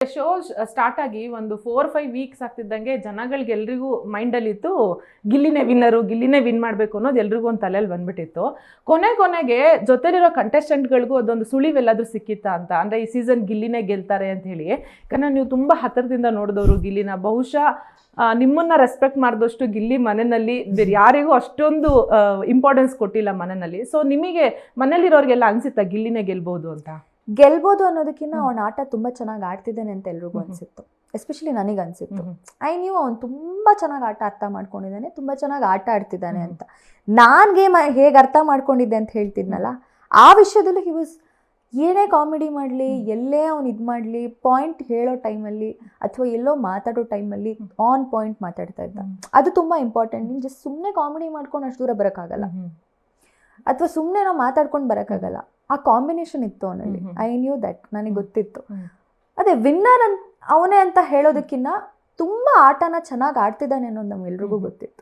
Show start ಆಗಿ ಒಂದು 4-5 weeks ಆಗ್ತಿದ್ದಂಗೆ ಜನಗಳಿಗೆ ಎಲ್ರಿಗೂ ಮೈಂಡಲ್ಲಿ ಇತ್ತು ಗಿಲ್ಲಿನೇ ವಿನ್ನರು, ಗಿಲ್ಲಿನೇ ವಿನ್ ಮಾಡಬೇಕು ಅನ್ನೋದು ಎಲ್ರಿಗೂ ಒಂದು ತಲೆಯಲ್ಲಿ ಬಂದ್ಬಿಟ್ಟಿತ್ತು. ಕೊನೆಗೆ ಜೊತೆಲಿರೋ ಕಂಟೆಸ್ಟೆಂಟ್ಗಳಿಗೂ ಅದೊಂದು ಸುಳಿವೆಲ್ಲಾದರೂ ಸಿಕ್ಕಿತ್ತಾ ಅಂತ, ಅಂದರೆ ಈ ಸೀಸನ್ ಗಿಲ್ಲಿನೇ ಗೆಲ್ತಾರೆ ಅಂತ ಹೇಳಿ. ಯಾಕಂದರೆ ನೀವು ತುಂಬ ಹತ್ತಿರದಿಂದ ನೋಡಿದವರು ಗಿಲ್ಲಿನ, ಬಹುಶಃ ನಿಮ್ಮನ್ನ ರೆಸ್ಪೆಕ್ಟ್ ಮಾಡಿದಷ್ಟು ಗಿಲ್ಲಿ ಮನೆಯಲ್ಲಿ ಬೇರೆ ಯಾರಿಗೂ ಅಷ್ಟೊಂದು ಇಂಪಾರ್ಟೆನ್ಸ್ ಕೊಟ್ಟಿಲ್ಲ ಮನೆಯಲ್ಲಿ. ಸೊ ನಿಮಗೆ ಮನೇಲಿರೋರಿಗೆಲ್ಲ ಅನ್ಸುತ್ತಾ ಗಿಲ್ಲಿನೇ ಗೆಲ್ಬಹುದು ಅಂತ? ಗೆಲ್ಬೋದು ಅನ್ನೋದಕ್ಕಿಂತ ಅವನ ಆಟ ತುಂಬಾ ಚೆನ್ನಾಗಿ ಆಡ್ತಿದ್ದಾನೆ ಅಂತ ಎಲ್ರಿಗೂ ಅನ್ಸಿತ್ತು. ಎಸ್ಪೆಷಲಿ ನನಗೆ ಅನ್ಸಿತ್ತು. ನೀವು ಅವ್ನು ತುಂಬಾ ಚೆನ್ನಾಗಿ ಆಟ ಅರ್ಥ ಮಾಡ್ಕೊಂಡಿದ್ದಾನೆ, ತುಂಬಾ ಚೆನ್ನಾಗಿ ಆಟ ಆಡ್ತಿದ್ದಾನೆ ಅಂತ. ನಾನ್ ಗೇಮ್ ಹೇಗೆ ಅರ್ಥ ಮಾಡ್ಕೊಂಡಿದ್ದೆ ಅಂತ ಹೇಳ್ತಿದ್ನಲ್ಲ, ಆ ವಿಷಯದಲ್ಲೂ ಹಿ ವಾಸ್, ಏನೇ ಕಾಮಿಡಿ ಮಾಡಲಿ, ಎಲ್ಲೇ ಅವ್ನು ಇದು ಮಾಡಲಿ, ಪಾಯಿಂಟ್ ಹೇಳೋ ಟೈಮಲ್ಲಿ ಅಥವಾ ಎಲ್ಲೋ ಮಾತಾಡೋ ಟೈಮಲ್ಲಿ ಆನ್ ಪಾಯಿಂಟ್ ಮಾತಾಡ್ತಾ ಇದ್ದ. ಅದು ತುಂಬ ಇಂಪಾರ್ಟೆಂಟ್. ನೀನು ಜಸ್ಟ್ ಸುಮ್ಮನೆ ಕಾಮಿಡಿ ಮಾಡ್ಕೊಂಡು ಅಷ್ಟು ದೂರ ಬರೋಕ್ಕಾಗಲ್ಲ, ಅಥವಾ ಸುಮ್ಮನೆ ನಾವು ಮಾತಾಡ್ಕೊಂಡು ಬರೋಕ್ಕಾಗಲ್ಲ. ಆ ಕಾಂಬಿನೇಷನ್ ಇತ್ತು ಅವನಲ್ಲಿ. ಐ ನ್ಯೂ ದಟ್, ನನಗೆ ಗೊತ್ತಿತ್ತು. ಅದೇ ವಿನ್ನರ್ ಅವನೇ ಅಂತ ಹೇಳೋದಕ್ಕಿಂತ ತುಂಬ ಆಟನ ಚೆನ್ನಾಗಿ ಆಡ್ತಿದ್ದಾನೆ ಅನ್ನೋದು ನಮ್ಗೆಲ್ರಿಗೂ ಗೊತ್ತಿತ್ತು.